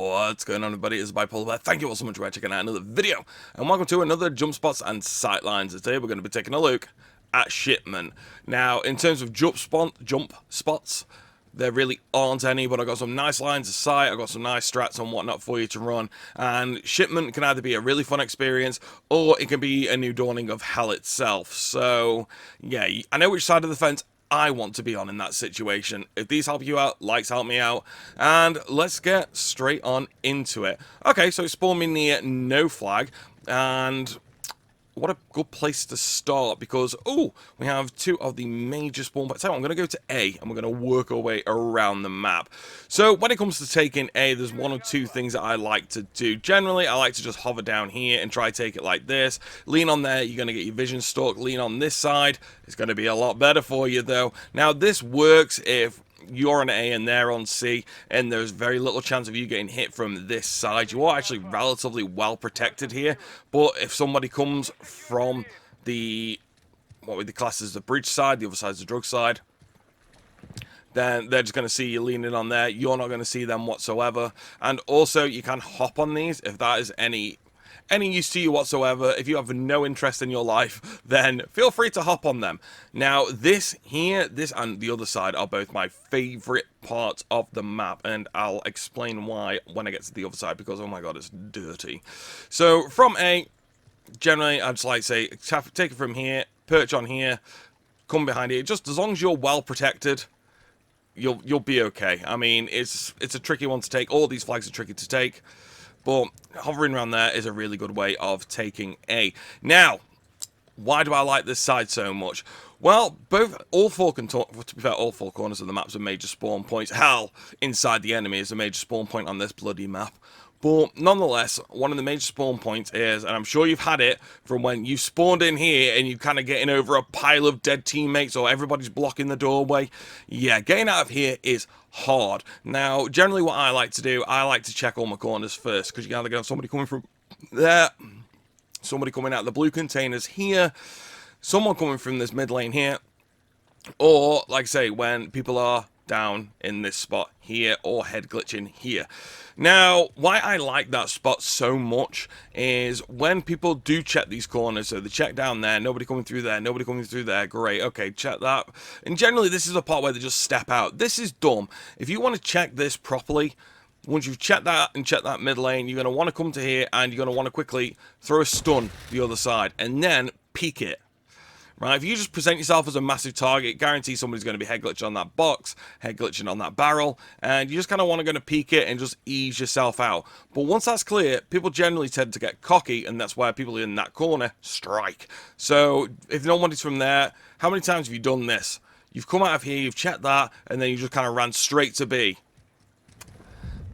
What's going on, everybody? It's Bipolar. Thank you all so much for checking out another video, and welcome to another Jump Spots and Sightlines. Today we're going to be taking a look at Shipment. Now, in terms of jump spots, there really aren't any, but I got some nice lines of sight, I got some nice strats and whatnot for you to run, and Shipment can either be a really fun experience, or it can be a new dawning of hell itself. So, yeah, I know which side of the fence I want to be on in that situation. If these help you out, likes help me out, and let's get straight on into it. Okay, so it spawned me near no flag, and what a good place to start, because, oh, we have two of the major spawn points. So I'm going to go to A, and we're going to work our way around the map. So when it comes to taking A, there's one or two things that I like to do. Generally, I like to just hover down here and try to take it like this. Lean on there, you're going to get your vision stuck. Lean on this side, it's going to be a lot better for you, though. Now, this works if you're on A and they're on C, and there's very little chance of you getting hit from this side. You are actually relatively well protected here, but if somebody comes from the, what we class as the bridge side, the other side is the drug side, then they're just going to see you leaning on there. You're not going to see them whatsoever. And also, you can hop on these if that is any use to you whatsoever. If you have no interest in your life, then feel free to hop on them. Now, this here, this and the other side are both my favorite parts of the map, and I'll explain why when I get to the other side, because, oh my god, it's dirty. So, from A, generally, I'd just like to say, take it from here, perch on here, come behind here. Just as long as you're well protected, you'll be okay. I mean, it's a tricky one to take. All these flags are tricky to take, but hovering around there is a really good way of taking A. Now, why do I like this side so much? Well, all four corners of the map are major spawn points. Hell, inside the enemy is a major spawn point on this bloody map. But nonetheless, one of the major spawn points is, and I'm sure you've had it from when you spawned in here and you're kind of getting over a pile of dead teammates or everybody's blocking the doorway. Yeah, getting out of here is hard. Now, generally what I like to do, I like to check all my corners first, because you either get somebody coming from there, somebody coming out of the blue containers here, someone coming from this mid lane here, or, like I say, when people are down in this spot here or head glitching here. Now, why I like that spot so much is when people do check these corners, so they check down there, nobody coming through there, nobody coming through there, great, okay, check that. And generally, this is a part where they just step out. This is dumb. If you want to check this properly, once you've checked that and checked that mid lane, you're going to want to come to here and you're going to want to quickly throw a stun the other side and then peek it. Right, if you just present yourself as a massive target, guarantee somebody's going to be head glitching on that box, head glitching on that barrel, and you just kind of want to go to peek it and just ease yourself out. But once that's clear, people generally tend to get cocky, and that's why people in that corner strike. So if nobody's from there, how many times have you done this? You've come out of here, you've checked that, and then you just kind of ran straight to B.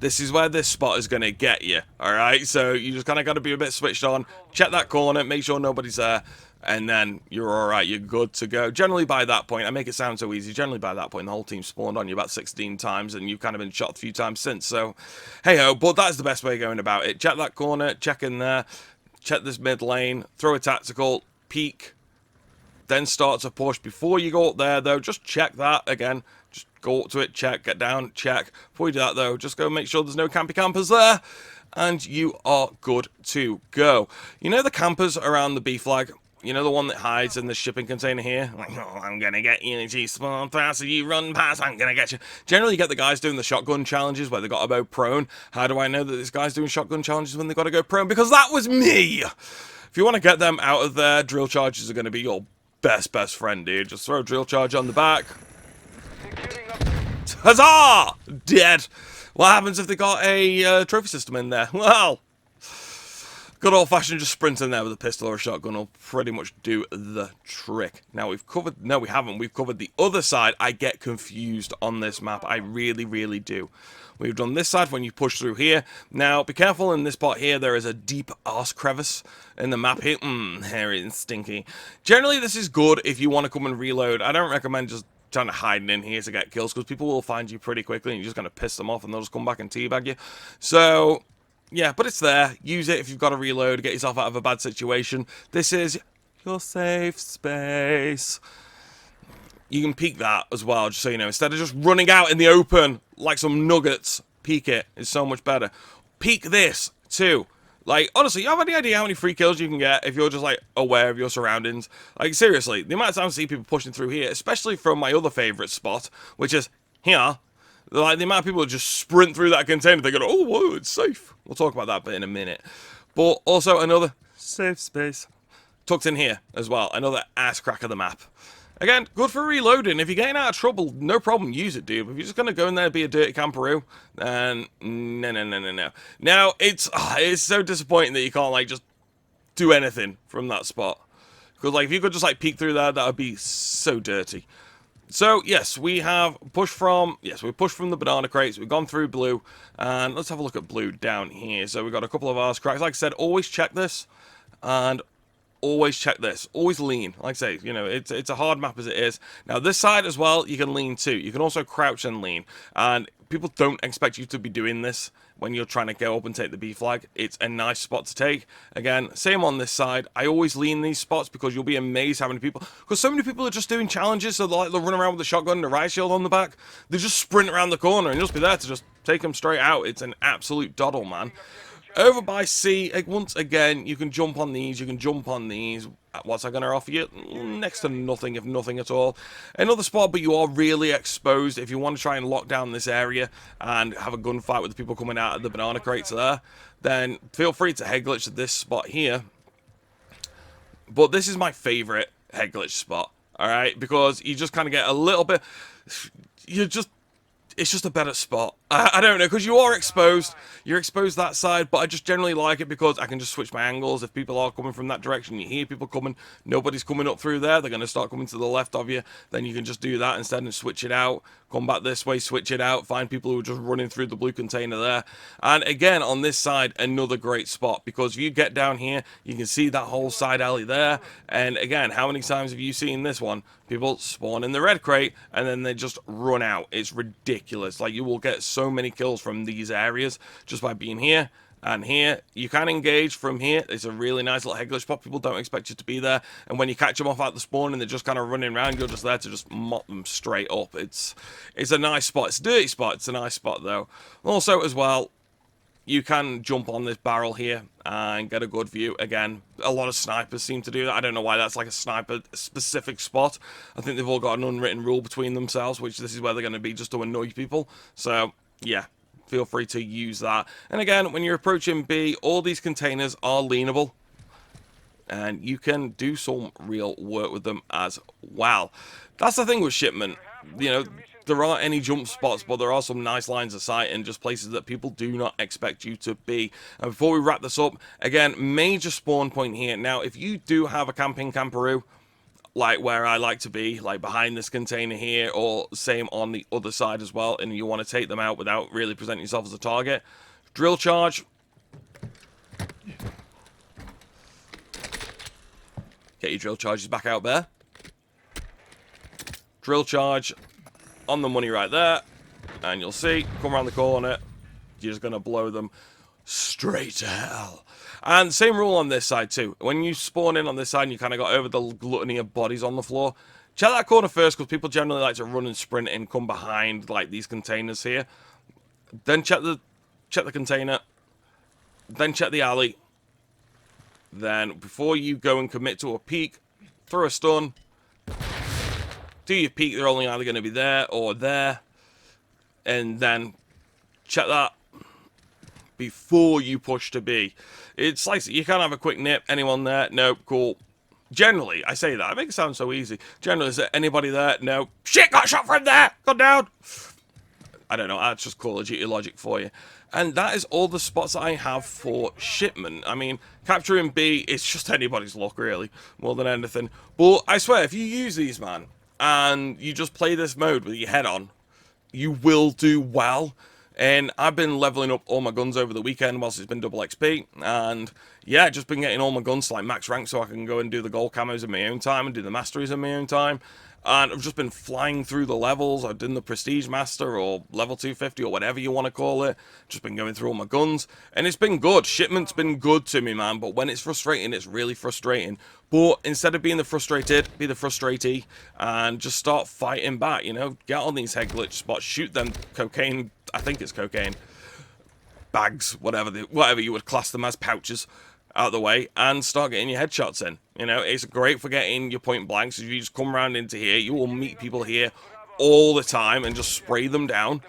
This is where this spot is going to get you, alright? So you just kind of got to be a bit switched on, check that corner, make sure nobody's there, and then you're alright, you're good to go. Generally by that point, I make it sound so easy, generally by that point the whole team spawned on you about 16 times, and you've kind of been shot a few times since, so hey-ho, but that's the best way of going about it. Check that corner, check in there, check this mid lane, throw a tactical, peek, then start to push. Before you go up there, though, just check that again. Just go up to it, check, get down, check. Before you do that, though, just go make sure there's no campy campers there, and you are good to go. You know the campers around the B flag? You know the one that hides in the shipping container here? Like, oh, I'm gonna get you, you spawn fast, you run past, I'm gonna get you. Generally, you get the guys doing the shotgun challenges where they got to go prone. How do I know that this guy's doing shotgun challenges when they got to go prone? Because that was me! If you want to get them out of there, drill charges are going to be your best friend, dude. Just throw a drill charge on the back. Huzzah! Dead. What happens if they got a trophy system in there? Well, good old-fashioned just sprint in there with a pistol or a shotgun will pretty much do the trick. Now, we've covered... No, we haven't. We've covered the other side. I get confused on this map. I really do. We've done this side when you push through here. Now, be careful in this part here. There is a deep arse crevice in the map here. Hairy and stinky. Generally, this is good if you want to come and reload. I don't recommend just trying to hide in here to get kills, because people will find you pretty quickly and you're just going to piss them off and they'll just come back and teabag you. So, yeah, but it's there. Use it if you've got to reload, get yourself out of a bad situation. This is your safe space. You can peek that as well, just so you know. Instead of just running out in the open like some nuggets, peek it is so much better. Peek this, too. Like, honestly, you have any idea how many free kills you can get if you're just, like, aware of your surroundings? Like, seriously, the amount of times I see people pushing through here, especially from my other favourite spot, which is here, like, the amount of people that just sprint through that container, they go, oh, whoa, it's safe. We'll talk about that bit in a minute. But also another safe space tucked in here as well. Another ass crack of the map. Again, good for reloading. If you're getting out of trouble, no problem, use it, dude. If you're just going to go in there and be a dirty camperoo, then no. Now, it's so disappointing that you can't, like, just do anything from that spot. Because, like, if you could just, like, peek through there, that would be so dirty. So, yes, we have pushed from, the banana crates. We've gone through blue, and let's have a look at blue down here. So we've got a couple of arse cracks. Like I said, always check this, and always check this. Always lean. Like I say, you know, it's a hard map as it is. Now, this side as well, you can lean too. You can also crouch and lean. And people don't expect you to be doing this when you're trying to go up and take the B flag. It's a nice spot to take. Again, same on this side. I always lean these spots because you'll be amazed how many people... Because so many people are just doing challenges, so they'll run around with a shotgun and a riot shield on the back. They just sprint around the corner and you'll just be there to just take them straight out. It's an absolute doddle, man. Over by C, once again, you can jump on these, you can jump on these. What's that going to offer you? Next to nothing, if nothing at all. Another spot, but you are really exposed. If you want to try and lock down this area and have a gunfight with the people coming out of the banana crates there, then feel free to head glitch at this spot here. But this is my favorite head glitch spot, alright? Because you just kind of get a little bit... It's just a better spot. I don't know, because you are exposed. You're exposed that side, but I just generally like it because I can just switch my angles. If people are coming from that direction, you hear people coming, nobody's coming up through there, they're going to start coming to the left of you, then you can just do that instead and switch it out. Come back this way, switch it out, find people who are just running through the blue container there. And again, on this side, another great spot, because if you get down here, you can see that whole side alley there. And again, how many times have you seen this one? People spawn in the red crate, and then they just run out. It's ridiculous. Like, you will get so many kills from these areas just by being here and here. You can engage from here. It's a really nice little head glitch spot. People don't expect you to be there, and when you catch them off at the spawn and they're just kind of running around, you're just there to just mop them straight up. It's a nice spot. It's a dirty spot. It's a nice spot though. Also as well, you can jump on this barrel here and get a good view. Again, a lot of snipers seem to do that. I don't know why that's like a sniper-specific spot. I think they've all got an unwritten rule between themselves, which this is where they're going to be just to annoy people. So, yeah, feel free to use that. And again, when you're approaching B, all these containers are leanable. And you can do some real work with them as well. That's the thing with Shipment. You know, there aren't any jump spots, but there are some nice lines of sight and just places that people do not expect you to be. And before we wrap this up, again, major spawn point here. Now, if you do have a camping camperoo, like where I like to be, like behind this container here, or same on the other side as well, and you want to take them out without really presenting yourself as a target, drill charge. Get your drill charges back out there. Drill charge on the money right there, and you'll see, come around the corner, you're just going to blow them straight to hell. And same rule on this side too. When you spawn in on this side and you kind of got over the gluttony of bodies on the floor, check that corner first, because people generally like to run and sprint and come behind like these containers here. Then check the container, then check the alley. Then before you go and commit to a peek, throw a stun. Do your peek, they're only either going to be there or there. And then check that before you push to B. It's like, you can't have a quick nip. Anyone there? Nope, cool. Generally, I say that. I make it sound so easy. Generally, is there anybody there? No. Shit, got shot from there! Got down! I don't know, that's just Call of Duty logic for you. And that is all the spots that I have for Shipment. I mean, capturing B, it's just anybody's luck, really, more than anything. But I swear, if you use these, man, and you just play this mode with your head on, you will do well. And I've been leveling up all my guns over the weekend whilst it's been double XP, and yeah, just been getting all my guns to like max rank so I can go and do the gold camos in my own time and do the masteries in my own time. And I've just been flying through the levels. I've done the Prestige Master or level 250 or whatever you want to call it. Just been going through all my guns. And it's been good. Shipment's been good to me, man. But when it's frustrating, it's really frustrating. But instead of being the frustrated, be the frustratee. And just start fighting back, you know. Get on these head glitch spots. Shoot them cocaine. I think it's cocaine. bags, whatever you would class them as, pouches, out of the way, and start getting your headshots in. You know, it's great for getting your point blanks. If you just come around into here, you will meet people here all the time and just spray them down.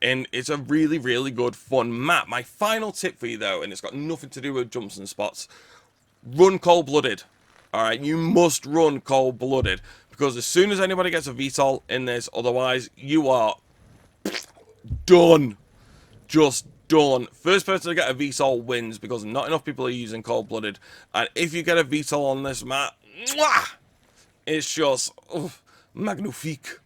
And it's a really, really good, fun map. My final tip for you, though, and it's got nothing to do with jumps and spots, run cold-blooded. Alright, you must run cold-blooded. Because as soon as anybody gets a VTOL in this, otherwise, you are done. Just done. First person to get a VTOL wins, because not enough people are using cold-blooded. And if you get a VTOL on this map, mwah, it's just magnifique.